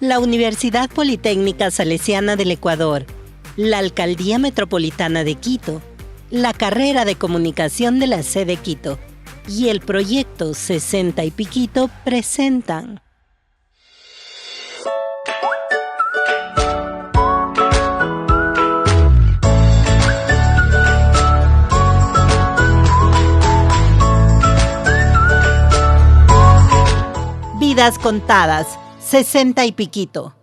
La Universidad Politécnica Salesiana del Ecuador, la Alcaldía Metropolitana de Quito, la carrera de Comunicación de la sede Quito y el proyecto 60 y Piquito presentan Vidas contadas, 60 y Piquito.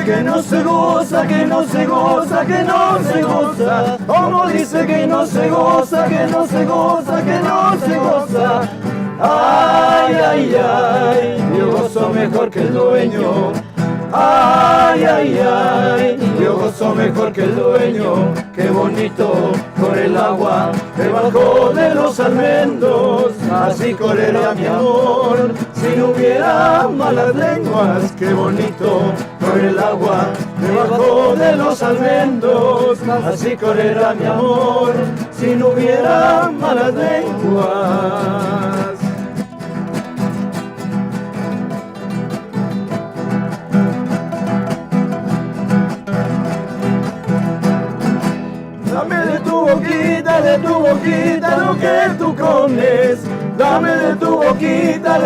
Que no se goza, que no se goza, que no se goza. Como dice que no se goza, que no se goza, que no se goza. Ay, ay, ay, yo gozo mejor que el dueño. Ay, ay, ay, yo gozo mejor que el dueño. Qué bonito corre el agua debajo de los almendros. Así correría mi amor si no hubiera malas lenguas. Qué bonito corre el agua debajo de los almendros. Así correrá mi amor si no hubiera malas lenguas. Dame de tu boquita lo que tú comes. Dame de tu boquita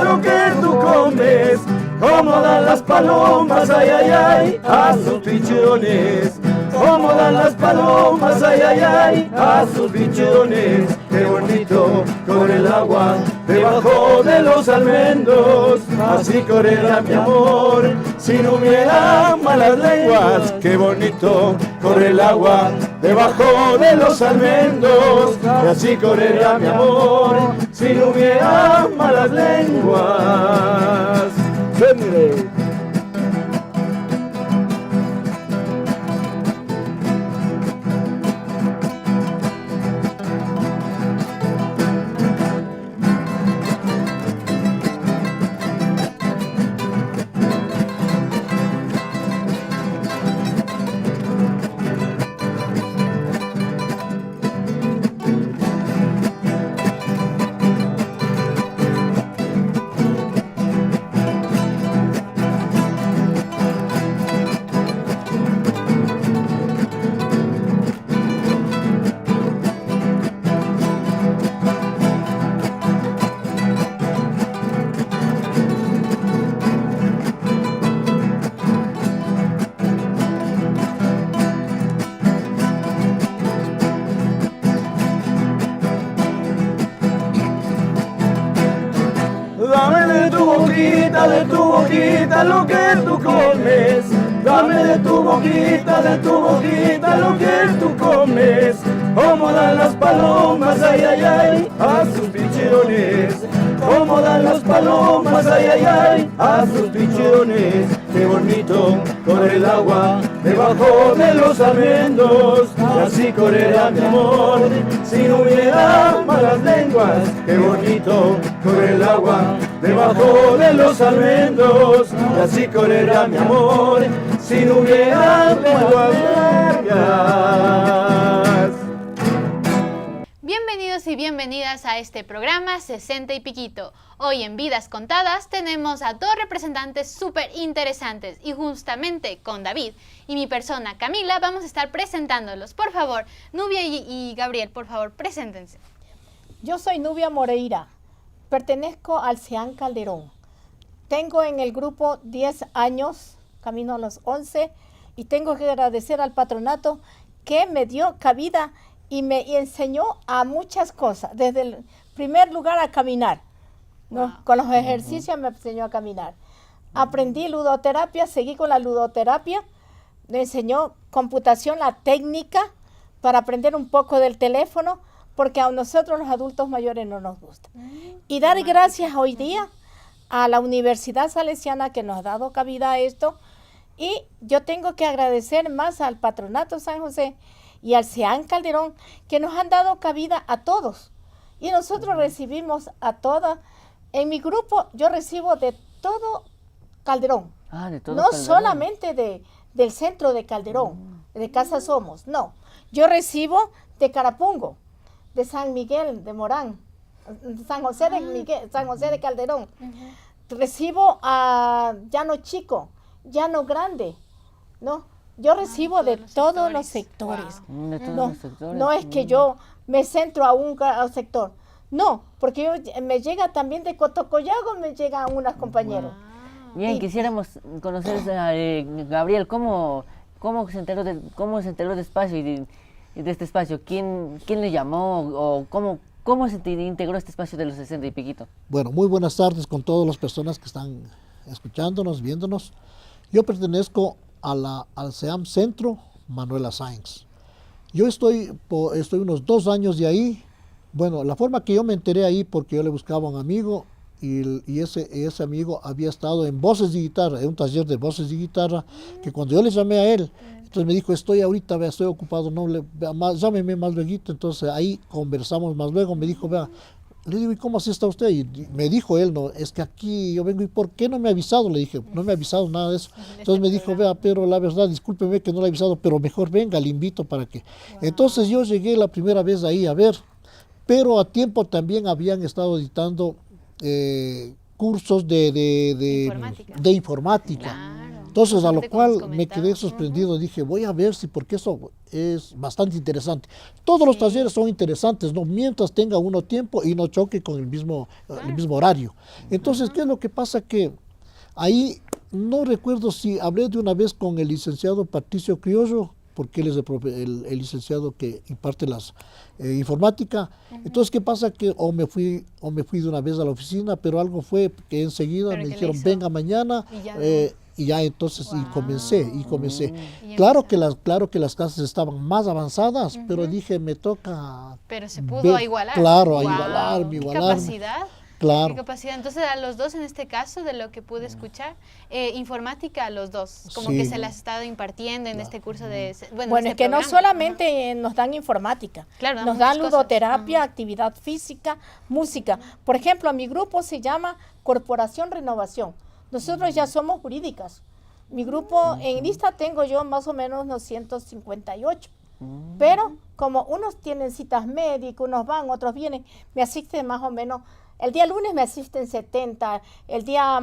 lo que tú comes. Como dan las palomas, ay, ay, ay, a sus pichones. Como dan las palomas, ay, ay, ay, a sus pichones. Qué bonito corre el agua debajo de los almendros. Así correrá mi amor si no hubiera malas lenguas. Qué bonito corre el agua debajo de los almendros. Y así correrá mi amor si no hubiera malas lenguas. ¡Venre! Lo que tú comes. Dame de tu boquita lo que tú comes. Como dan las palomas, ay, ay, ay, a sus pichones. Como dan las palomas, ay, ay, ay, a sus pichones. Qué bonito corre el agua debajo de los almendros. Y así correrá mi amor si no hubiera malas lenguas. Qué bonito corre el agua debajo de los almendros. Y así correrá mi amor si no hubiera lenguas largas. Bienvenidos y bienvenidas a este programa 60 y Piquito. Hoy en Vidas Contadas tenemos a dos representantes súper interesantes y justamente con David y mi persona Camila vamos a estar presentándolos. Por favor, Nubia y Gabriel, por favor, preséntense. Yo soy Nubia Moreira, pertenezco al CEAN Calderón. tengo en el grupo 10 años, camino a los 11, y tengo que agradecer al patronato que me dio cabida y me enseñó a muchas cosas, desde el primer lugar a caminar, ¿no? Wow. Con los ejercicios me enseñó a caminar. Aprendí ludoterapia, seguí con la ludoterapia, me enseñó computación, la técnica, para aprender un poco del teléfono, porque a nosotros los adultos mayores no nos gusta. Y dar gracias hoy día a la Universidad Salesiana que nos ha dado cabida a esto, y yo tengo que agradecer más al Patronato San José y al CEAN Calderón, que nos han dado cabida a todos. Y nosotros recibimos a todas. En mi grupo yo recibo de todo Calderón. De todo No Calderón. solamente del centro de Calderón, de Casa Somos, no. Yo recibo de Carapungo, de San Miguel, de Morán, San José de Miguel, San José de Calderón. Recibo a Llano Chico, Llano Grande, ¿no? Yo recibo de todos los sectores. De todos No, los sectores. no es que yo me centro a un sector. No, porque me llega también de Cotocollago, me llegan unos compañeros. Bien, Y- quisiéramos conocer, Gabriel, ¿cómo se enteró de espacio y de este espacio? ¿Quién le llamó o cómo se integró este espacio de los 60 y piquito? Bueno, muy buenas tardes con todas las personas que están escuchándonos, viéndonos. Yo pertenezco al SEAM Centro Manuela Sáenz. Yo estoy unos 2 años de ahí. Bueno, la forma que yo me enteré ahí, porque yo le buscaba a un amigo y ese amigo había estado en voces de guitarra, en un taller de voces de guitarra, que cuando yo le llamé a él, entonces me dijo, estoy ocupado, llámeme más luego. Entonces ahí conversamos más luego, me dijo, vea, le digo, ¿y cómo así está usted? Y me dijo él, no, es que aquí yo vengo, ¿y por qué no me ha avisado? Le dije, no me ha avisado nada de eso. Entonces me dijo, vea, pero la verdad, discúlpeme que no le he avisado, pero mejor venga, le invito para que... Entonces yo llegué la primera vez ahí a ver, pero a tiempo también habían estado editando cursos Informática. de informática. Claro. Entonces, a lo Justamente como nos cual me comentabas. quedé sorprendido, dije, voy a ver si, porque eso es bastante interesante. Todos los talleres son interesantes, ¿no? Mientras tenga uno tiempo y no choque con el mismo horario. Entonces, ¿qué es lo que pasa? Que ahí, no recuerdo si hablé de una vez con el licenciado Patricio Criollo, porque él es el licenciado que imparte las informática. Entonces, ¿qué pasa? Que o me fui de una vez a la oficina, pero algo fue que enseguida Pero me que le dijeron, hizo. venga mañana, Y ya y ya entonces y comencé. Y Claro empezaron. que las clases estaban más avanzadas, pero dije, me toca Pero se pudo ver, igualar. claro, a Wow. igualarme. ¿Qué capacidad? Claro. ¿Qué capacidad? Entonces, a los dos, en este caso, de lo que pude escuchar, informática a los dos, como Sí. que se las ha estado impartiendo en este curso de... Bueno, este es que no programa. solamente nos dan informática, Claro, dan nos dan muchas cosas. ludoterapia, actividad física, música. Por ejemplo, mi grupo se llama Corporación Renovación. Nosotros ya somos jurídicas. Mi grupo en lista tengo yo más o menos unos 158. Pero como unos tienen citas médicas, unos van, otros vienen, me asisten más o menos. El día lunes me asisten 70, el día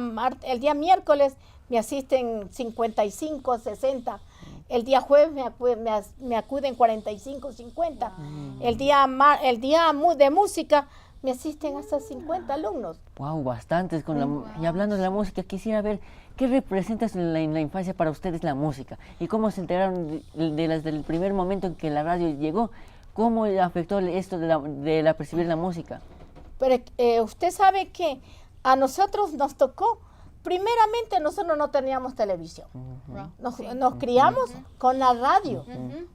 miércoles me asisten 55, 60. El día jueves me acuden 45, 50. El día de música me asisten hasta 50 alumnos. Wow, bastantes. Y hablando de la música, quisiera ver qué representa en la infancia para ustedes la música y cómo se enteraron desde el primer momento en que la radio llegó, cómo le afectó esto de la percibir la música. Pero usted sabe que a nosotros nos tocó, primeramente nosotros no teníamos televisión. Nos criamos con la radio,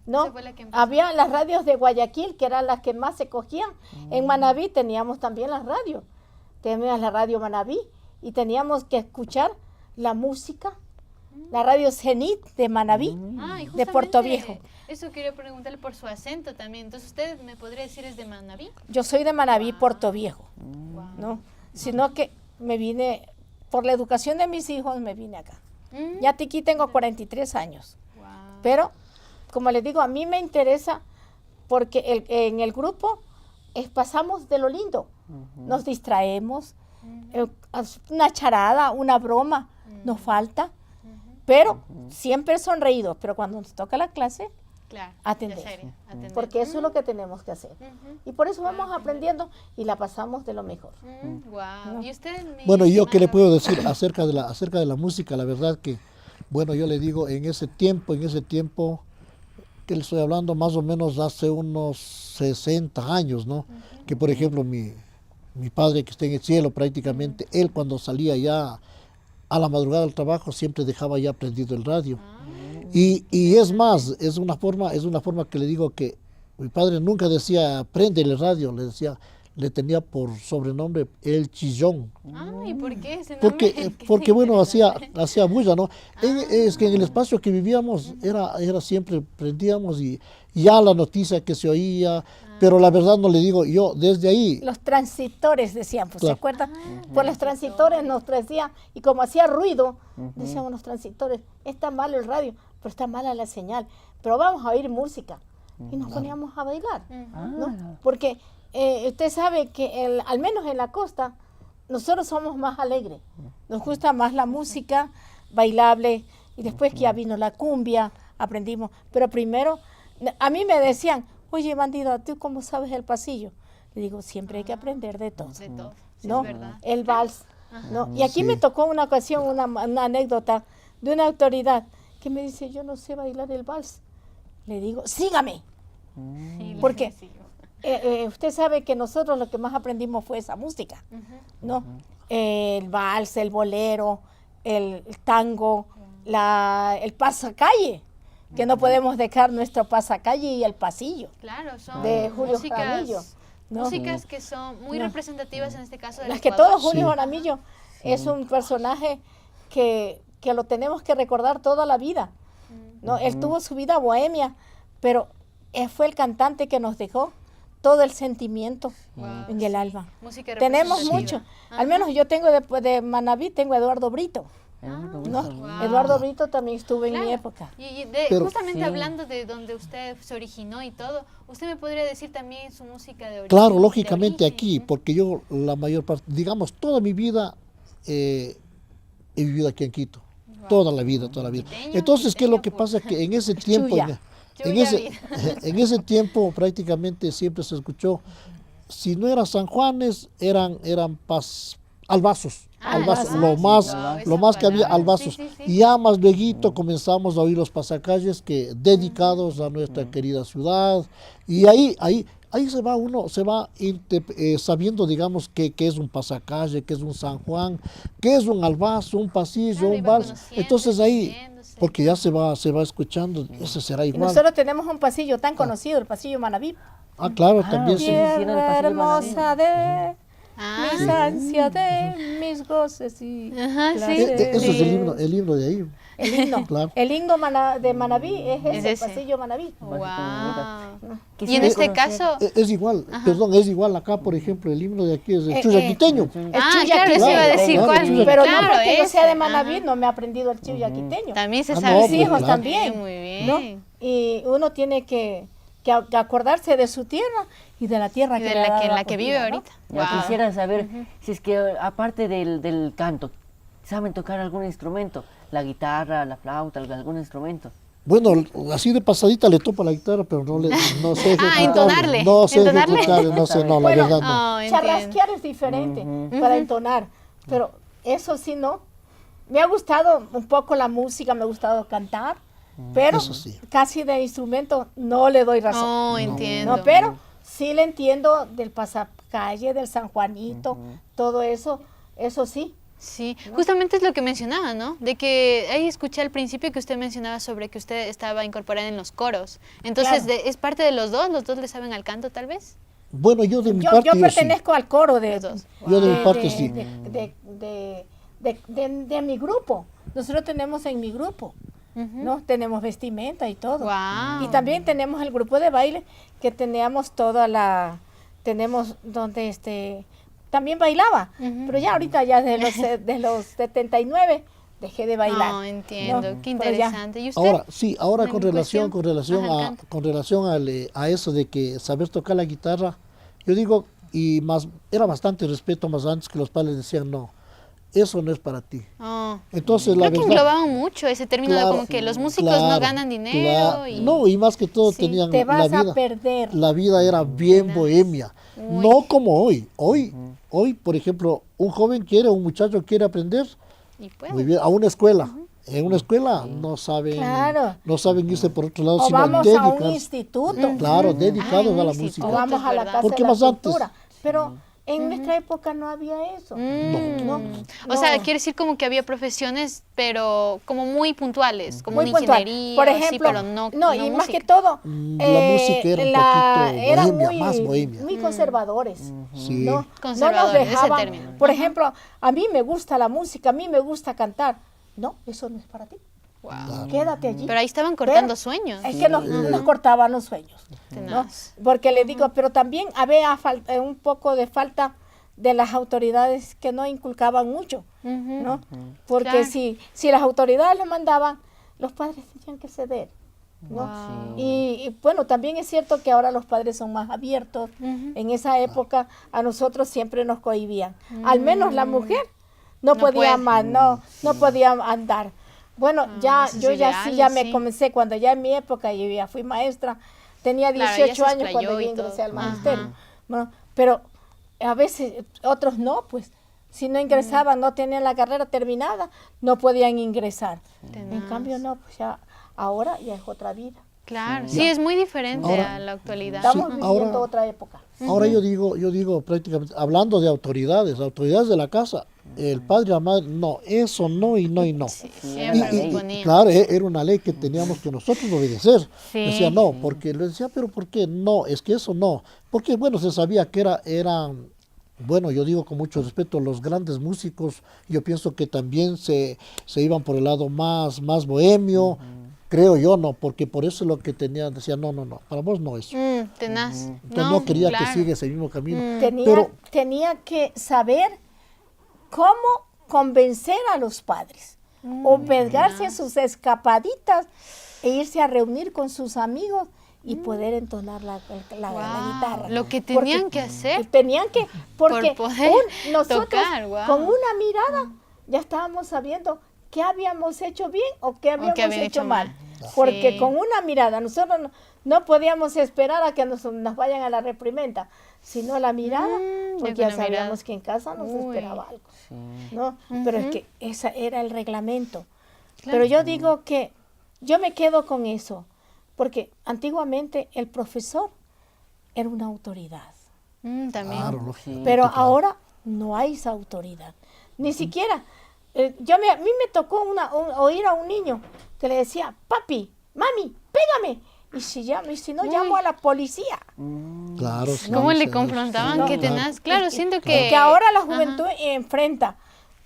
¿no? Esa fue la que empezó. Había las radios de Guayaquil, que eran las que más se cogían. En Manabí teníamos también las radios. Teníamos la radio Manabí y teníamos que escuchar la música, la radio Cenit de Manabí, Y de justamente Puerto Viejo. Eso quería preguntarle por su acento también. Entonces, ¿usted me podría decir es de Manabí? Yo soy de Manabí, Puerto Viejo, ¿no? Sino que me vine, por la educación de mis hijos, me vine acá. Ya aquí tengo 43 años. Wow. Pero, como les digo, a mí me interesa porque en el grupo pasamos de lo lindo. Nos distraemos, una charada, una broma, nos falta, pero siempre sonreídos. Pero cuando nos toca la clase, Claro, atender. de serie, atender. Porque eso es lo que tenemos que hacer. Y por eso vamos aprendiendo y la pasamos de lo mejor. Wow. ¿Y usted? Bueno, ¿y yo qué le puedo decir acerca de la música? La verdad que, bueno, yo le digo, en ese tiempo, que le estoy hablando más o menos hace unos 60 años, ¿no? Que por ejemplo mi padre que está en el cielo prácticamente, él cuando salía ya a la madrugada del trabajo siempre dejaba ya prendido el radio. Y es más, es una forma que le digo que mi padre nunca decía prende el radio, le tenía por sobrenombre el chillón. ¿Y por qué ese nombre? Porque bueno, hacía bulla, ¿no? Es que en el espacio que vivíamos era siempre prendíamos y ya la noticia que se oía, pero la verdad no le digo, yo desde ahí... Los transitores decían, pues, Claro. ¿se acuerdan? Por los transitores nos decían, y como hacía ruido, decían los transitores, está mal el radio, pero está mala la señal, pero vamos a oír música. Y nos poníamos a bailar, ¿no? Porque usted sabe que al menos en la costa, nosotros somos más alegres. Nos gusta más la música bailable, y después que ya vino la cumbia, aprendimos. Pero primero, a mí me decían, oye, bandido, ¿tú cómo sabes el pasillo? Le digo, siempre hay que aprender de todo. De todo, sí, ¿No? es verdad. El vals. ¿No? Y aquí Sí. me tocó una ocasión, una anécdota de una autoridad que me dice, yo no sé bailar el vals. Le digo, sígame. Sí, ¿Por qué? sí. Usted sabe que nosotros lo que más aprendimos fue esa música, ¿no? El vals, el bolero, el tango, el pasacalle, que no podemos dejar nuestro pasacalle y el pasillo. Claro, son De Julio Jaramillo, músicas, ¿no? músicas que son muy representativas en este caso del Las que Ecuador. todo Julio Jaramillo es un personaje que lo tenemos que recordar toda la vida, ¿no? Él tuvo su vida bohemia, pero él fue el cantante que nos dejó todo el sentimiento en el alma. Música Tenemos representativa. mucho. Al menos yo tengo de Manabí, tengo a Eduardo Brito, ¿no? Wow. Eduardo Brito también estuvo en mi Claro. época. Y Pero- justamente Sí. hablando de donde usted se originó y todo, ¿usted me podría decir también su música de origen? Claro, lógicamente de origen? aquí, porque yo la mayor parte, digamos, toda mi vida he vivido aquí en Quito. Toda la vida, toda la vida. Quiteño, Entonces, ¿qué es lo que quiteño, pasa? Que en ese tiempo, Chuya. en ese tiempo prácticamente siempre se escuchó, si no eran San Juanes, eran albazos. Albazos, lo más que había albazos. Sí, sí, sí. Y ya más luego comenzamos a oír los pasacalles que dedicados a nuestra querida ciudad. Y ahí uno se va sabiendo, digamos, que es un pasacalle, que es un San Juan, que es un albazo, un pasillo, Claro, un iba vals. conociendo, Entonces ahí, entendiéndose. porque ya se va escuchando, ese será Y igual. nosotros tenemos un pasillo tan conocido, el pasillo Manabí. Ah, claro, también sí. sí, sí, era el Tierra pasillo hermosa de Ah, mis ansias, de mis goces y Ajá, sí. placeres. Ese es el himno de ahí. El himno. Claro. El himno de Manabí es Es ese, ese. el pasillo Manabí. Wow. Y en Quisiera este conocer- caso, Es igual, perdón, es igual acá, por ejemplo, el himno de aquí es el chuyaquiteño. El claro, chuyaquiteño. eso iba a decir Claro, cuál. claro. Pero claro, no porque yo sea de ese, Manabí, ajá. no me he aprendido el chuyaquiteño. También se Ah, sabe. no, Mis pues, hijos claro. también. Muy bien. ¿no? Y uno tiene que acordarse de su tierra y de la tierra Y que de le ha la dado que, en la la que acogida, vive ¿no? ahorita. Ya Wow. quisiera saber si es que aparte del canto, ¿saben tocar algún instrumento? La guitarra, la flauta, algún instrumento. Bueno, así de pasadita le topo la guitarra, pero no sé ejecutar. entonarle, No sé entonarle. ejecutar, no sé, no, la Bueno, verdad no. Oh, entiendo. Charrasquear es diferente para entonar, pero eso sí no. Me ha gustado un poco la música, me ha gustado cantar, pero Eso sí. casi de instrumento no le doy razón. Oh, entiendo. No, pero sí le entiendo del pasacalle, del San Juanito, todo eso sí. Sí, justamente es lo que mencionaba, ¿no? De que ahí escuché al principio que usted mencionaba sobre que usted estaba incorporada en los coros. Entonces, Claro. ¿es parte de los dos? ¿Los dos le saben al canto, tal vez? Bueno, yo de mi Yo parte sí. pertenezco al coro de, Los dos. Yo de mi parte sí. de mi grupo. Nosotros tenemos en mi grupo, ¿no? Tenemos vestimenta y todo. Wow. Y también tenemos el grupo de baile que teníamos tenemos donde también bailaba, pero ya ahorita ya de los 79 dejé de bailar. No, entiendo. ¿no? Qué Pero ya. interesante. ¿Y usted? Ahora En con relación, cuestión- Ajá, canto. con relación a eso de que saber tocar la guitarra, yo digo, y más, era bastante respeto más antes que los padres decían no. eso no es para ti. Oh. Entonces, la Creo que verdad, englobaban mucho ese término de claro, como que los músicos claro, no ganan dinero. Y... No, y más que todo Sí, tenían Te vas la vida. a perder. La vida era bien bohemia, no como hoy. Hoy, por ejemplo, un joven quiere, un muchacho quiere aprender, Y puede. muy bien, a una escuela. En una escuela no saben, Claro. no saben irse por otro lado, O sino vamos a un dedicarse. instituto. Claro, dedicados un a la instituto. música. O vamos a la ¿verdad? casa Porque de la más antes. cultura. Pero en nuestra época no había eso. No, O sea, no. quiere decir como que había profesiones, pero como muy puntuales, como Muy una puntual. ingeniería, Por así, ejemplo, pero no, y más música. que todo, La música era un poquito eran bohemia, más bohemia. muy conservadores. Sí. No, no nos Conservadores, ese dejaban. término. Por ejemplo, a mí me gusta la música, a mí me gusta cantar. No, eso no es para ti. Quédate allí. Pero ahí estaban cortando Pero sueños. Es que nos cortaban los sueños. ¿no? Tenaz. Porque le digo, pero también había un poco de falta de las autoridades que no inculcaban mucho, ¿no? Porque Claro. si las autoridades lo mandaban, los padres tenían que ceder, ¿no? Y bueno, también es cierto que ahora los padres son más abiertos. En esa época a nosotros siempre nos cohibían. Al menos la mujer no No podía puede. más, no podía andar. Bueno, esos yo ya sí, ya ideales, me sí. comencé, cuando ya en mi época yo ya fui maestra, tenía Claro, 18 ya se años cuando explayó yo y todo. ingresé al Ajá. magisterio. Bueno, pero a veces otros no, pues si no ingresaban, no tenían la carrera terminada, no podían ingresar. En Tenaz. cambio no, pues ya ahora ya es otra vida. Claro, sí, es muy diferente Ahora- a la actualidad. Estamos Sí, viviendo ahora- otra época. Ahora yo digo prácticamente, hablando de autoridades de la casa, el padre y la madre, no, eso no y no y no. Siempre Y imponían. claro, era una ley que teníamos que nosotros obedecer. Sí. Decía no, porque le decía, pero ¿por qué? No, es que eso no. Porque bueno, se sabía que eran, bueno, yo digo con mucho respeto, los grandes músicos, yo pienso que también se iban por el lado más bohemio, creo yo, no, porque por eso es lo que tenían, decía, no, para vos no eso. Tenaz. Entonces no quería claro. que siga ese mismo camino. Tenía, Pero que saber cómo convencer a los padres o pegarse en sus escapaditas e irse a reunir con sus amigos y poder entonar la Wow, guitarra. lo que Porque tenían que hacer. Tenían que, porque Por poder nosotros tocar, wow. con una mirada ya estábamos sabiendo qué habíamos hecho bien o qué habíamos habían hecho hecho mal. mal. Porque Sí. con una mirada nosotros no podíamos esperar a que nos vayan a la reprimenda, sino la mirada, ya porque con ya la sabíamos mirada. que en casa nos Uy. esperaba algo. ¿No? Pero es que ese era el reglamento. Pero yo digo que yo me quedo con eso, porque antiguamente el profesor era una autoridad. También. claro, lógico. Pero claro. ahora no hay esa autoridad. Ni siquiera. A mí me tocó oír a un niño que le decía, papi, mami, pégame. Y si no, llamo a la policía. Claro, sí, ¿Cómo le sí, confrontaban? sí, Qué claro. tenaz. Claro, siento que... Que ahora la juventud enfrenta.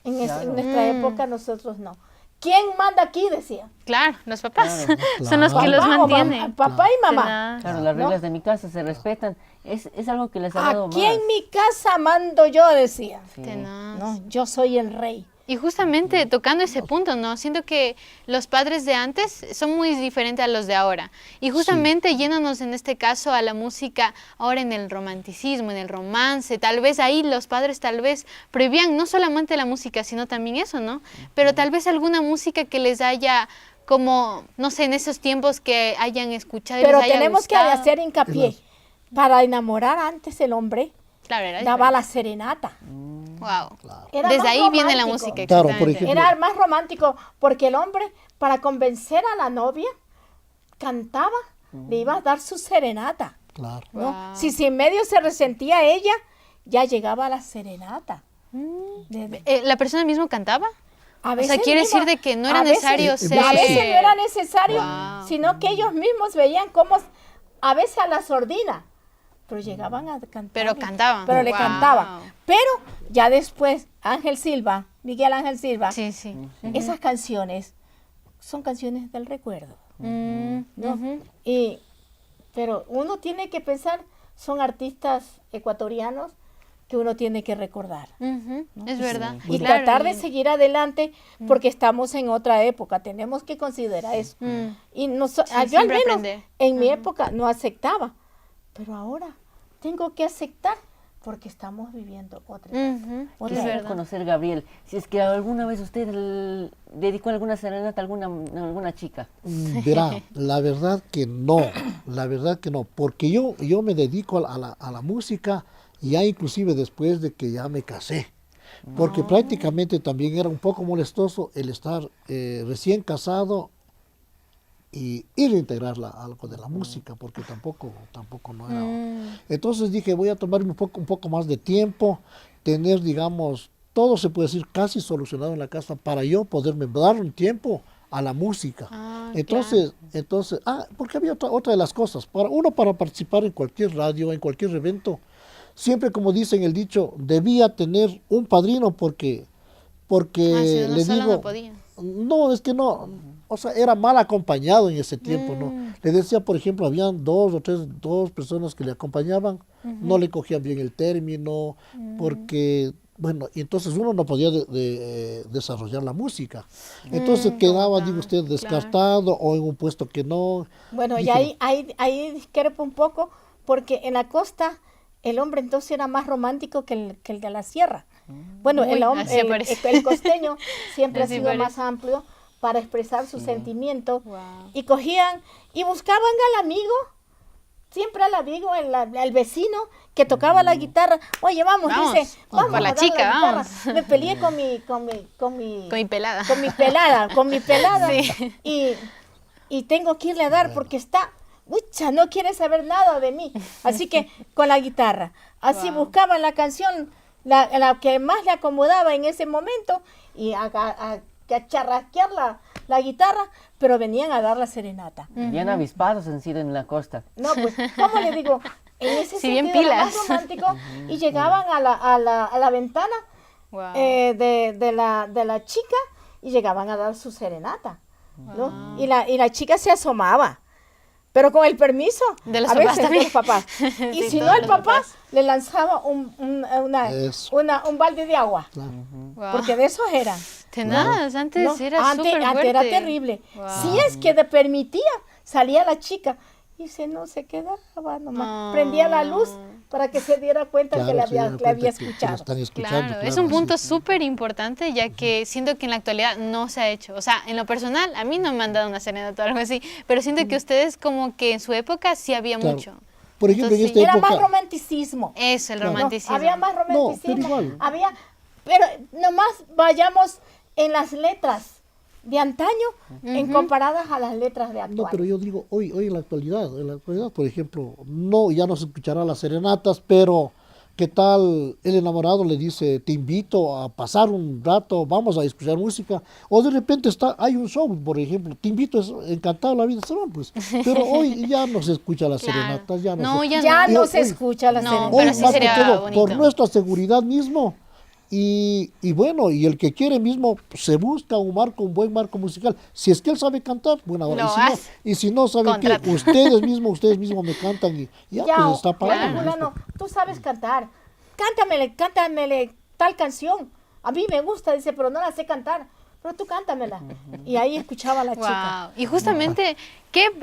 En nuestra época nosotros no. ¿Quién manda aquí? Decía. Claro, los papás Claro. son los que los Papá o mantienen. papá y mamá. Tenaz. Claro, las ¿no? reglas de mi casa se respetan. Es algo que les ha dado Aquí en más. mi casa mando yo, decía. Tenaz. No, yo soy el rey. Y justamente tocando ese punto, ¿no? Siento que los padres de antes son muy diferentes a los de ahora. Y justamente yéndonos en este caso a la música, ahora en el romanticismo, en el romance, tal vez ahí los padres tal vez prohibían no solamente la música, sino también eso, ¿no? Pero tal vez alguna música que les haya como, no sé, en esos tiempos que hayan escuchado y Pero les haya tenemos que gustado. hacer hincapié. Para enamorar antes el hombre, Claro, era daba diferente. la serenata. Wow. Era Desde más ahí viene la romántico. música, Claro, por exactamente. ejemplo. Era más romántico porque el hombre, para convencer a la novia, cantaba, le iba a dar su serenata. Claro. ¿no? Wow. Si en medio se resentía ella, ya llegaba la serenata. ¿La persona mismo cantaba? A O veces sea, quiere mismo- decir de que no a era veces- necesario ser... A veces no era necesario, Wow. sino que ellos mismos veían cómo, a veces a la sordina, pero llegaban a cantar. Pero cantaban. Pero le Wow. cantaban. Pero ya después, Miguel Ángel Silva, Sí, sí. esas canciones son canciones del recuerdo. ¿no? Ujú. Pero uno tiene que pensar, son artistas ecuatorianos que uno tiene que recordar. Ujú, es verdad. Y Claro, tratar de y- seguir adelante porque estamos en otra época, tenemos que considerar eso. Y yo al siempre menos aprender. en mi época no aceptaba, pero ahora tengo que aceptar porque estamos viviendo otra Ujú, otra es Quisiera verdad. conocer, Gabriel, si es que alguna vez usted dedicó alguna serenata a alguna chica. Verá, la verdad que no, la verdad que no, porque yo me dedico a la música ya inclusive después de que ya me casé, porque prácticamente también era un poco molestoso el estar recién casado y ir a integrarla a algo de la música, porque tampoco no era. Entonces dije, voy a tomarme un poco más de tiempo, tener, digamos, todo se puede decir casi solucionado en la casa para yo poderme dar un tiempo a la música. Entonces, porque había otra de las cosas, para participar en cualquier radio, en cualquier evento, siempre como dicen el dicho, debía tener un padrino porque Si no, le solo digo, no podía. no, es que no, o sea, era mal acompañado en ese tiempo, ¿no? Le decía, por ejemplo, habían dos personas que le acompañaban, no le cogían bien el término, porque, bueno, y entonces uno no podía desarrollar la música. Entonces quedaba, digo usted, descartado o en un puesto que no. Bueno, y Dije, ahí discrepo un poco, porque en la costa el hombre entonces era más romántico que el de la sierra. Bueno, Uy, así parece. el costeño siempre ha Así sido parece. más amplio para expresar sus sentimientos, Wow. y cogían y buscaban al amigo, siempre al amigo, al vecino que tocaba la guitarra. Oye, vamos, Vamos, dice, vamos por la a dar chica, guitarra. vamos. Me peleé con mi Con mi pelada. con mi pelada, Sí. y tengo que irle a dar porque está, ucha, no quiere saber nada de mí. Así que con la guitarra, así buscaban la canción, la que más le acomodaba en ese momento, y a charrasquear la guitarra, pero venían a dar la serenata. Bien avispados han sido en la costa. No, pues, ¿cómo le digo? En ese Sí, bien sentido era más pilas. romántico, y llegaban a la ventana Wow. de la chica, y llegaban a dar su serenata, ¿no? Y la chica se asomaba, pero con el permiso De los a papás veces de también. los papás. Y Sí, si no, todos el los papá papás. le lanzaba un balde de agua, claro. Wow. porque de esos eran. Tenaz, antes ¿no? era súper antes era fuerte. terrible. Wow. Si es que te permitía, salía la chica y se quedaba nomás. Ah. Prendía la luz para que se diera cuenta Claro, que le se dieron había cuenta que lo escuchado. están escuchando, Claro, es claro, un punto sí. súper importante, ya que siento que en la actualidad no se ha hecho. O sea, en lo personal, a mí no me han dado una serenata o algo así, pero siento que ustedes como que en su época sí había Claro. mucho. Por ejemplo, en Entonces, esta Era más época, romanticismo. Eso, el Claro. ¿no? romanticismo. Había más romanticismo. pero igual. Pero nomás vayamos en las letras de antaño en comparadas a las letras de actual. no, pero yo digo, hoy en la actualidad, por ejemplo, ya no se escuchará las serenatas, pero ¿qué tal el enamorado le dice, te invito a pasar un rato, vamos a escuchar música? O de repente hay un show, por ejemplo, te invito, encantado la vida, se van pues. Pero hoy ya no se escucha las Claro. serenatas, ya no No, se ya Ya no. no Hoy- se escucha la No, serenata. pero Hoy sí más que sería todo, bonito. por nuestra seguridad mismo, y bueno, y el que quiere mismo se busca un buen marco musical. Si es que él sabe cantar, bueno, Lo y hace. si no saben que Contrata. ustedes mismos me cantan y ya, Ya, pues está oye, pagando. fulano, tú sabes cantar. Cántamele tal canción. A mí me gusta, dice, pero no la sé cantar. Pero tú cántamela. Y ahí escuchaba a la chica. Wow. Y justamente,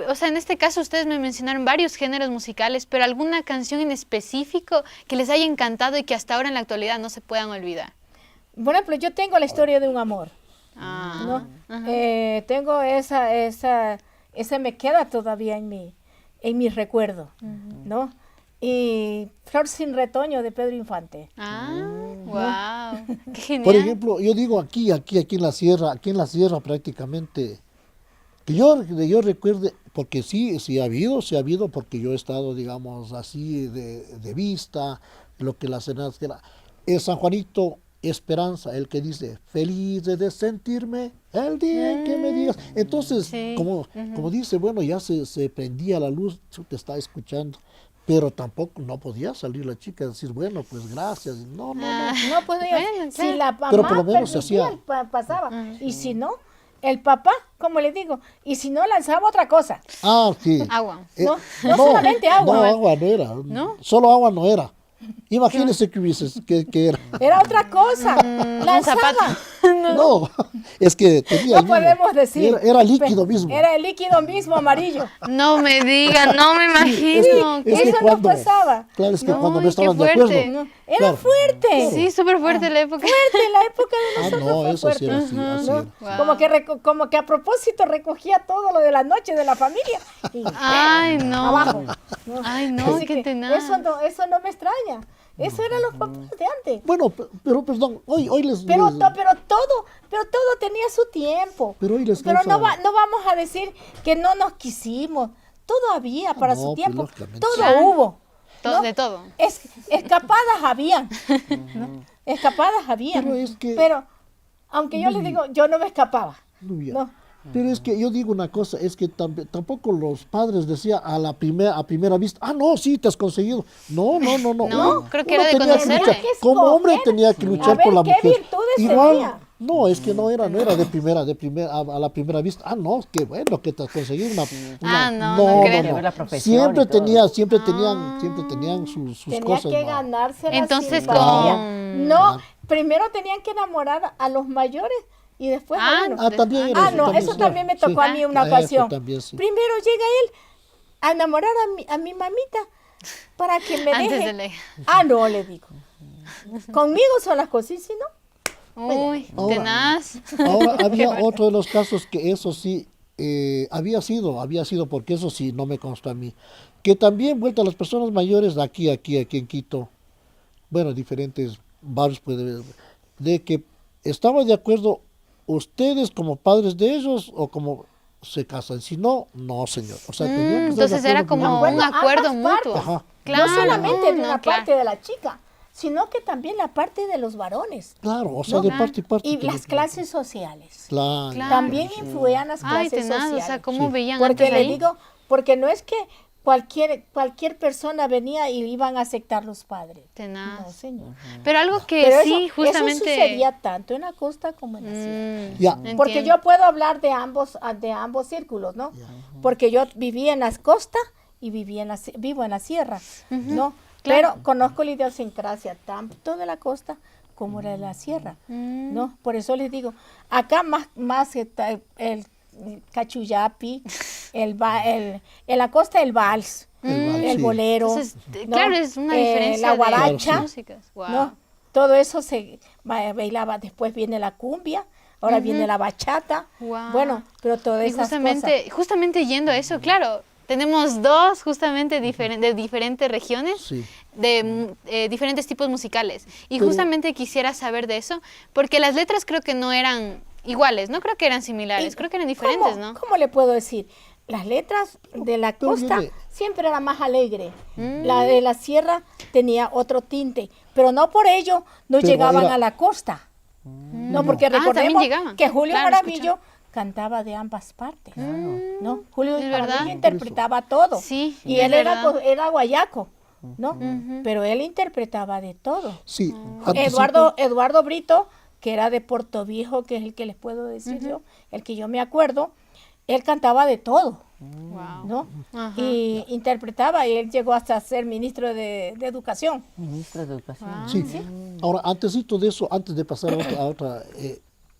o sea, en este caso ustedes me mencionaron varios géneros musicales, pero alguna canción en específico que les haya encantado y que hasta ahora en la actualidad no se puedan olvidar. Por ejemplo, yo tengo la historia de un amor. Ah, ¿No? Tengo esa me queda todavía en mi recuerdo, ¿no? Y Flor sin retoño de Pedro Infante. Wow. Qué genial. Por ejemplo, yo digo aquí en la sierra prácticamente, que yo recuerde, porque sí ha habido, porque yo he estado, digamos, así de vista, lo que la serenata era, es San Juanito Esperanza, el que dice, feliz de sentirme el día en que me digas. Entonces, Sí. como dice, bueno, ya se prendía la luz, te está escuchando. Pero tampoco no podía salir la chica y decir, bueno, pues gracias. No. No podía, Bueno, si claro. la mamá Pero por lo menos se permitía, hacía. pasaba. Y si no, el papá, como le digo, y si no, lanzaba otra cosa. Ah, sí. Agua. No solamente agua. No, agua no era. ¿No? Solo agua no era. Imagínese que era. Era otra cosa. Un Lanzaba. zapato. No, es que tenía No podemos decir. Era líquido mismo. Era el líquido mismo amarillo. No me digan, no me imagino. Es que Eso no cuando, pasaba. Claro, es que No, cuando qué no estaban de fuerte. acuerdo. No, era Claro. fuerte. Sí, súper fuerte la época. Fuerte, la época de nosotros No, fue eso fuerte. sí era así, así ¿no? era. Wow. Como que a propósito recogía todo lo de la noche de la familia. Y Ay, no. abajo. ¿no? Ay, no, Así qué que tenaz. eso no me extraña. Eso eran los papás de antes. Bueno, pero perdón, hoy les... Pero, les- pero todo tenía su tiempo. Pero hoy les Pero no, causa- no vamos a decir que no nos quisimos. Todo había para no, su pues, tiempo. lógicamente. Todo Claro. hubo. ¿no? De todo. Escapadas habían. ¿no? Escapadas habían. Pero es que- Pero, aunque yo les digo, yo no me escapaba. Nubia. No. Pero es que yo digo una cosa, es que tampoco los padres decían a primera vista, no, sí, te has conseguido. No. No, creo que Uno era de tenía que conocerle. luchar. Tenía que Como hombre escoger. tenía que A luchar ver por la qué mujer. virtudes tenía. No, es que no era de primera, a la primera vista. No, qué bueno que te has conseguido no creo. Ver la profesión Siempre y todo. tenían sus Tenía cosas. que ¿no? ganarse la Entonces, simpatía. con- No, primero tenían que enamorar a los mayores y después a uno. También era No, eso también me tocó a mí una Eso ocasión. también, sí. Primero llega él a enamorar a mi mamita para que me Antes deje. de leer. No, le digo. Conmigo son las cosas, ¿y si no? Uy, Ahora- tenaz. Ahora había otro de los casos que eso sí había sido, porque eso sí no me consta a mí, que también vuelta a las personas mayores de aquí en Quito, bueno, diferentes barrios, de que estaban de acuerdo ustedes como padres de ellos o como se casan, si no, no señor. O sea, tenían que estar de Entonces era acuerdo como primero. un acuerdo ambas mutuo. partes. Ajá. Claro, No solamente de no, una claro. parte de la chica, sino que también la parte de los varones. Claro, o sea, ¿no? de parte y parte. Y tenía las que- clases sociales. Claro. Claro. También influían las Ay, clases tenaz, sociales. o sea, ¿cómo Sí. veían Porque antes le ahí? digo, porque no es que cualquier persona venía y iban a aceptar los padres. Tenaz. No, señor. Pero algo que Pero sí, eso justamente... sucedía tanto en la costa como en la sierra. Ya. Porque entiendo. yo puedo hablar de ambos círculos, ¿no? Porque yo viví en las costas y vivo en la sierra, ¿no? Claro. Pero conozco la idiosincrasia tanto de la costa como de la sierra, ¿no? Por eso les digo, acá más está el cachuyapi, en la costa el vals, el sí. bolero, Entonces, ¿no? claro, es una diferencia la de guaracha, músicas. Wow. ¿no? Todo eso se bailaba, después viene la cumbia, ahora viene la bachata, Wow. bueno, pero todas Y esas justamente yendo a eso, claro, tenemos dos justamente de diferentes regiones, Sí. de diferentes tipos musicales. Y Pero- justamente quisiera saber de eso, porque las letras creo que no eran iguales, no creo que eran similares, Y creo que eran diferentes, ¿cómo, ¿no? ¿Cómo le puedo decir? Las letras de la Pero costa viene- siempre era más alegre. La de la sierra tenía otro tinte, pero no por ello no Pero llegaban era- a la costa. No, porque Ah, también recordemos llegaban. que Julio Claro, Jaramillo cantaba de ambas partes. ¿No? Julio Es verdad. Jaramillo interpretaba todo. Sí, Y es él era, verdad. era guayaco, ¿no? Pero él interpretaba de todo. Sí. Eduardo Brito, que era de Puerto Viejo, que es el que les puedo decir yo, el que yo me acuerdo, él cantaba de todo, Wow. ¿no? Ajá. Y interpretaba, y él llegó hasta ser ministro de Educación. Ministro de Educación. Sí. Ahora, antesito de eso, antes de pasar a otra,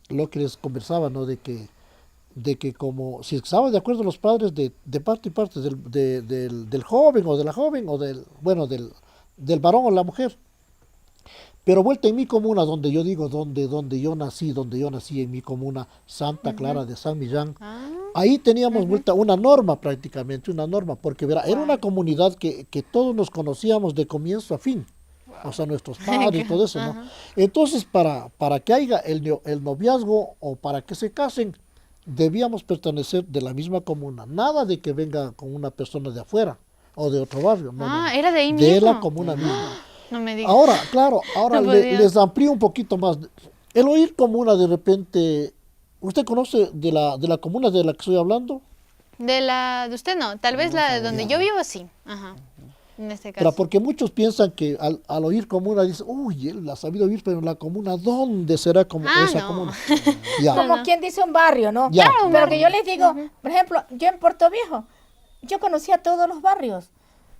lo que les conversaba, ¿no? De que como si estaban de acuerdo los padres de parte y parte del joven o de la joven o del varón o la mujer. Pero vuelta en mi comuna, donde yo digo, donde yo nací en mi comuna, Santa Clara de San Millán, ahí teníamos vuelta una norma prácticamente, porque verá, era una comunidad que todos nos conocíamos de comienzo a fin, o sea, nuestros padres y todo eso, ¿no? Entonces, para que haya el noviazgo o para que se casen, debíamos pertenecer de la misma comuna, nada de que venga con una persona de afuera o de otro barrio, no, Era de ahí de mismo. la comuna misma. No me digas. Ahora, claro, ahora No podía. les amplío un poquito más. El oír comuna de repente, ¿usted conoce de la comuna de la que estoy hablando? De usted no, tal vez la de donde yo vivo sí. Ajá. En este caso. Pero porque muchos piensan que al oír comuna dicen, uy, él la ha sabido oír, pero en la comuna, ¿dónde será como esa no. comuna? Ya. Como quien dice un barrio, ¿no? Ya. Claro, un Pero barrio. que yo les digo, por ejemplo, yo en Puerto Viejo, yo conocía todos los barrios,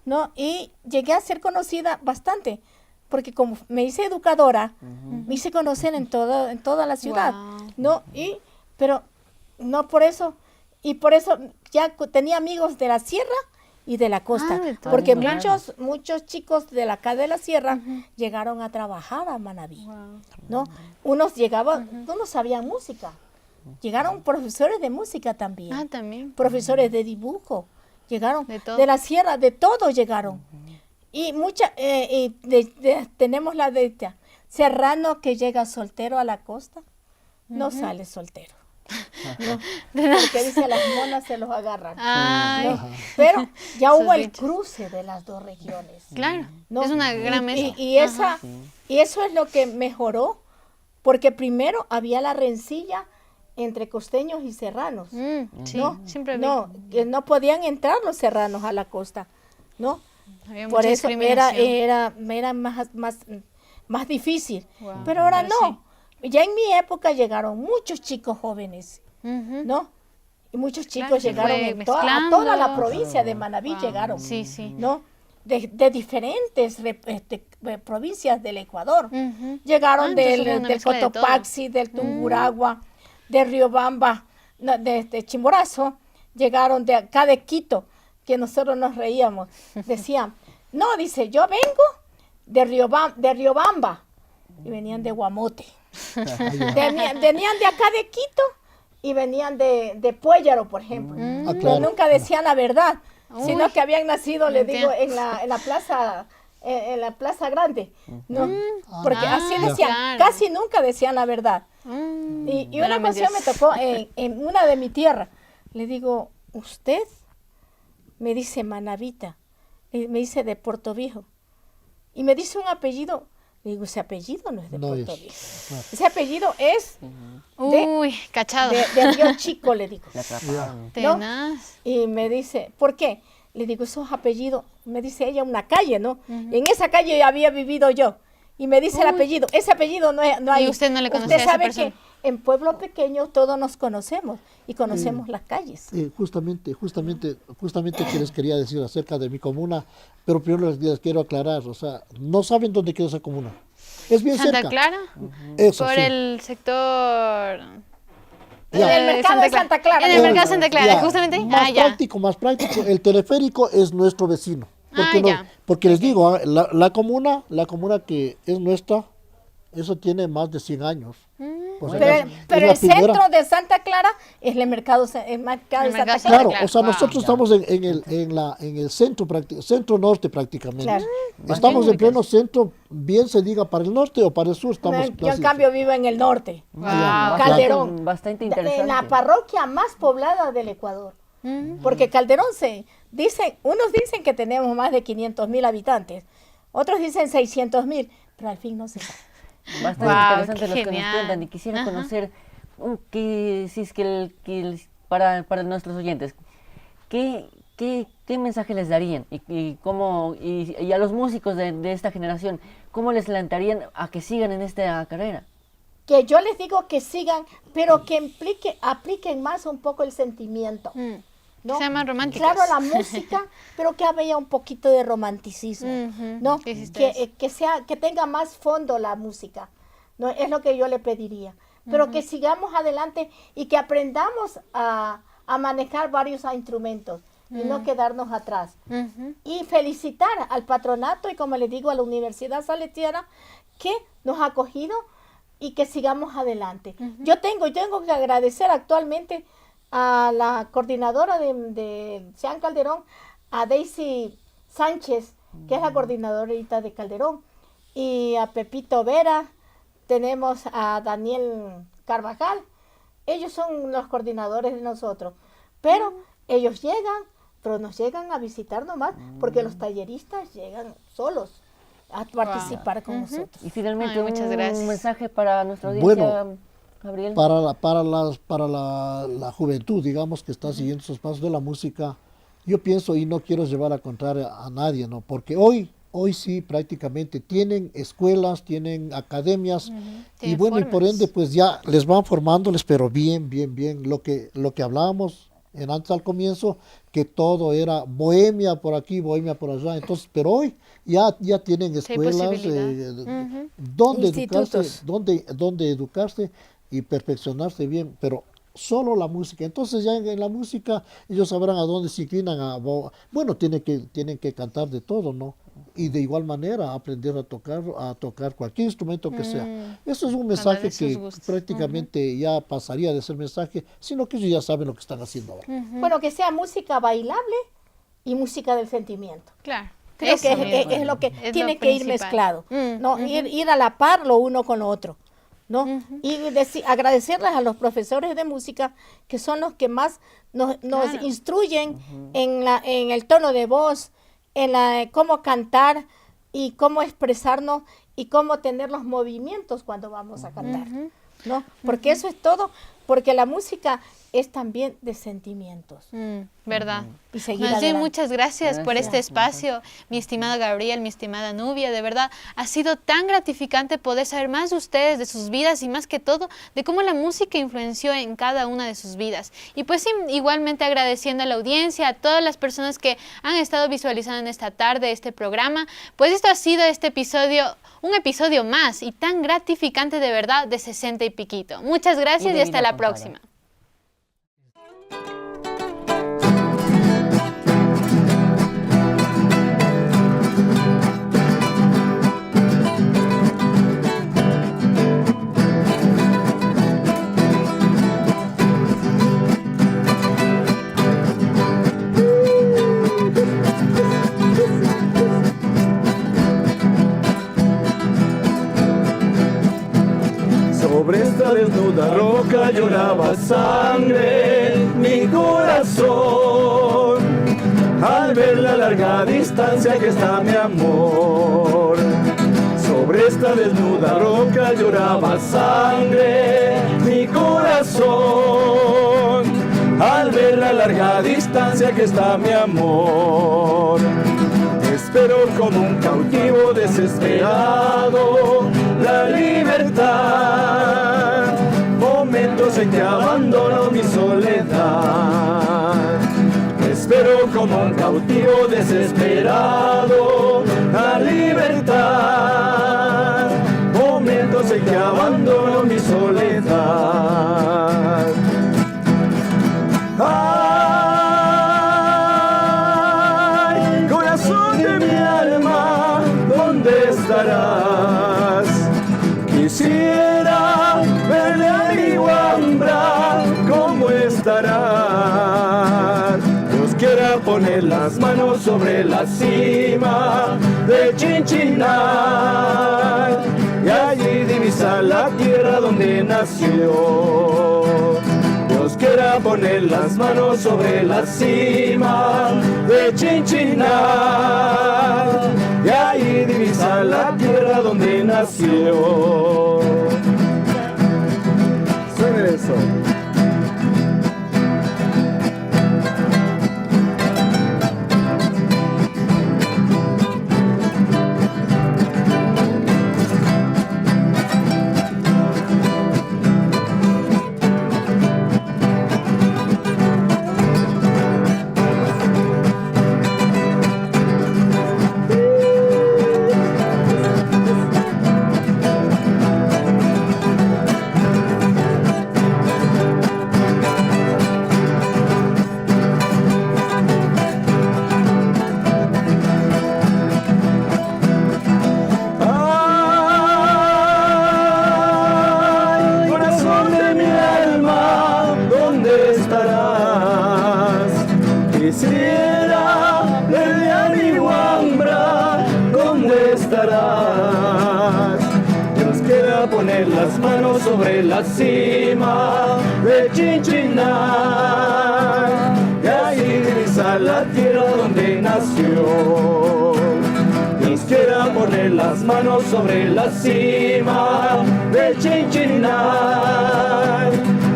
¿no? Y llegué a ser conocida bastante, porque como me hice educadora, me hice conocer en toda la ciudad, Wow. ¿no? Pero no por eso, y por eso ya tenía amigos de la sierra y de la costa, de todo, porque claro. muchos chicos de acá de la sierra llegaron a trabajar a Manabí, ¿no? Unos llegaban, unos sabían música, llegaron profesores de música también, Ah, también. profesores de dibujo, llegaron De todo. de la sierra, de todo llegaron. Y tenemos la de serrano que llega soltero a la costa, no sale soltero. No, porque dice las monas se los agarran. Ay, ¿no? Pero ya Esos hubo el dichos. cruce de las dos regiones. claro. ¿no? Es una gran mesa. Y eso es lo que mejoró, porque primero había la rencilla entre costeños y serranos. Sí, ¿no? siempre vi. No, que no podían entrar los serranos a la costa, ¿no? Había Por mucha eso discriminación. era más difícil. Wow. Pero ahora Pero no. Ya en mi época llegaron muchos chicos jóvenes, Ujú. ¿no? Y muchos chicos Claro, se llegaron fue a mezclando. toda la provincia de Manabí Wow. llegaron, Sí, sí. ¿no? De diferentes provincias del Ecuador. Ujú. Llegaron Entonces hubo una del mezcla de todo. Cotopaxi, del Tunguragua, de Riobamba, no, de Chimborazo. Llegaron de acá de Quito, que nosotros nos reíamos. Decían, no, dice, yo vengo de Riobamba. Y venían de Guamote. Venían de acá de Quito y venían de Puéllaro, por ejemplo. Ah, Que claro. nunca decían la verdad, sino Uy. que habían nacido, le digo, Entiendo. en la plaza grande, ¿no? Porque Ah, así decían, claro. casi nunca decían la verdad. Y una Válgame ocasión me Dios. tocó en una de mi tierra. Le digo, ¿usted? Me dice Manavita, me dice de Puerto Viejo. Y me dice un apellido. Le digo, ese apellido no es de No Puerto es, Viejo. claro. Ese apellido es Uy, cachado. de Río Chico, le digo. La atraparon. ¿no? Tenaz. Y me dice, ¿por qué? Le digo, esos apellidos, me dice ella, una calle, ¿no? Y en esa calle había vivido yo. Y me dice el apellido, ese apellido no hay. Y usted no le conocía Usted a esa sabe persona. que en pueblos pequeños todos nos conocemos y conocemos las calles. Justamente que les quería decir acerca de mi comuna, pero primero les quiero aclarar, o sea, no saben dónde queda esa comuna. Es bien Santa cerca. Clara. Eso, Por sí. el sector. Ya. En el mercado de Santa Clara. En el mercado de Santa Clara, Ya, justamente ahí. Más Ah, ya. práctico, más práctico. El teleférico es nuestro vecino. Porque, Ah, ya. porque les digo, la comuna que es nuestra, eso tiene más de 100 años. Por si Pero, acaso, es pero la el primera. centro de Santa Clara es el mercado, de Santa mercado Clara. Claro, Claro, o sea, wow. nosotros estamos en el centro, centro norte prácticamente. Claro. Estamos en pleno centro, bien se diga para el norte o para el sur, estamos Yo en casi- cambio vivo en el norte. Wow. Calderón. Bastante En interesante. la parroquia más poblada del Ecuador. Porque Calderón unos dicen que tenemos más de 500,000 habitantes, otros dicen 600,000, pero al fin no se sabe. Bastante Wow, interesante qué lo que nos genial. cuentan y quisiera Ajá. conocer si es que, para nuestros oyentes, ¿qué mensaje les darían y cómo y a los músicos de esta generación, cómo les alentarían a que sigan en esta carrera? Que yo les digo que sigan, pero que apliquen más un poco el sentimiento. ¿no? Que sean más románticos. Claro, la música, pero que haya un poquito de romanticismo, Ujú, ¿no? sí, sí, ustedes. Que tenga más fondo la música, ¿no? Es lo que yo le pediría. Pero que sigamos adelante y que aprendamos a manejar varios instrumentos y no quedarnos atrás. Ujú. Y felicitar al patronato y, como les digo, a la Universidad Salesiana que nos ha acogido y que sigamos adelante. Yo tengo que agradecer actualmente a la coordinadora de Sean Calderón, a Daisy Sánchez, que es la coordinadora ahorita de Calderón, y a Pepito Vera, tenemos a Daniel Carvajal. Ellos son los coordinadores de nosotros, pero ellos llegan, pero nos llegan a visitar nomás, porque los talleristas llegan solos a participar con nosotros. Y finalmente Ay, muchas gracias. un mensaje para nuestra audiencia, Bueno, Gabriel. para la juventud, digamos, que está siguiendo esos pasos de la música, yo pienso, y no quiero llevar a contraria a nadie, ¿no? Porque hoy sí prácticamente tienen escuelas, tienen academias, y Tienen bueno, y por formas. ende pues ya les van formándoles, pero bien, lo que hablábamos antes al comienzo, que todo era bohemia por aquí, bohemia por allá. Entonces, pero hoy ya tienen Sí, hay escuelas posibilidad. donde educarse, Institutos. donde educarse y perfeccionarse bien, pero solo la música. Entonces ya en la música ellos sabrán a dónde se inclinan. Bueno, tienen que cantar de todo, ¿no? Y de igual manera aprender a tocar cualquier instrumento que sea. Eso es un mensaje de sus que gustos. prácticamente ya pasaría de ser mensaje, sino que ellos ya saben lo que están haciendo ahora. Bueno, que sea música bailable y música del sentimiento. Claro. Creo Eso que mismo. es lo que Es tiene lo que ir principal. mezclado, ¿no? Ir a la par lo uno con lo otro, ¿no? Y agradecerles a los profesores de música, que son los que más nos Claro. instruyen en el tono de voz, cómo cantar y cómo expresarnos y cómo tener los movimientos cuando vamos a cantar, ¿no? Porque eso es todo, porque la música es también de sentimientos. ¿Verdad? Y seguir Más bien, adelante. muchas gracias por Gracias. este espacio, mi estimada Gabriel, mi estimada Nubia. De verdad, ha sido tan gratificante poder saber más de ustedes, de sus vidas y más que todo, de cómo la música influenció en cada una de sus vidas. Y pues sí, igualmente agradeciendo a la audiencia, a todas las personas que han estado visualizando en esta tarde este programa. Pues esto ha sido un episodio más y tan gratificante de verdad de 60 y piquito. Muchas gracias y de hasta vida la contada. próxima. Sobre esta desnuda roca lloraba sangre mi corazón, al ver la larga distancia que está mi amor. Sobre esta desnuda roca lloraba sangre mi corazón, al ver la larga distancia que está mi amor. Espero como un cautivo desesperado la libertad, momentos en que abandono mi soledad. Espero como un cautivo desesperado la libertad, momentos en que abandono mi soledad. Ay, corazón de mi alma, ¿dónde estarás? Quisiera verle a mi guambra, ¿cómo estarás? Dios quiera poner las manos sobre la cima de Chinchinal y allí divisar la tierra donde nació. Dios quiera poner las manos sobre la cima de Chinchinal y ahí divisar la tierra donde nació. Suena eso. Ay, corazón de mi alma, ¿dónde estarás? Quisiera verle a mi guambra, ¿dónde estarás? Dios quiera poner las manos sobre la cima de Chinchinal y ahí divisar la tierra donde nació. Dios quiera poner las manos sobre la cima de Chinchinal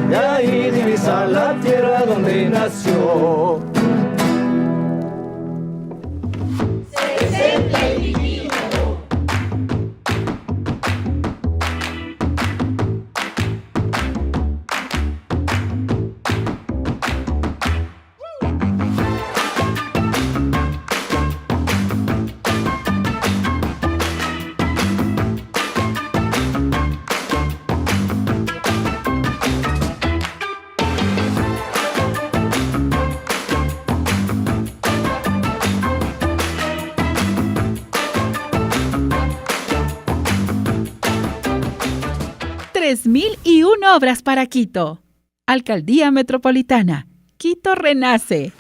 y ahí divisar la tierra donde nació. 1001 obras para Quito. Alcaldía Metropolitana. Quito renace.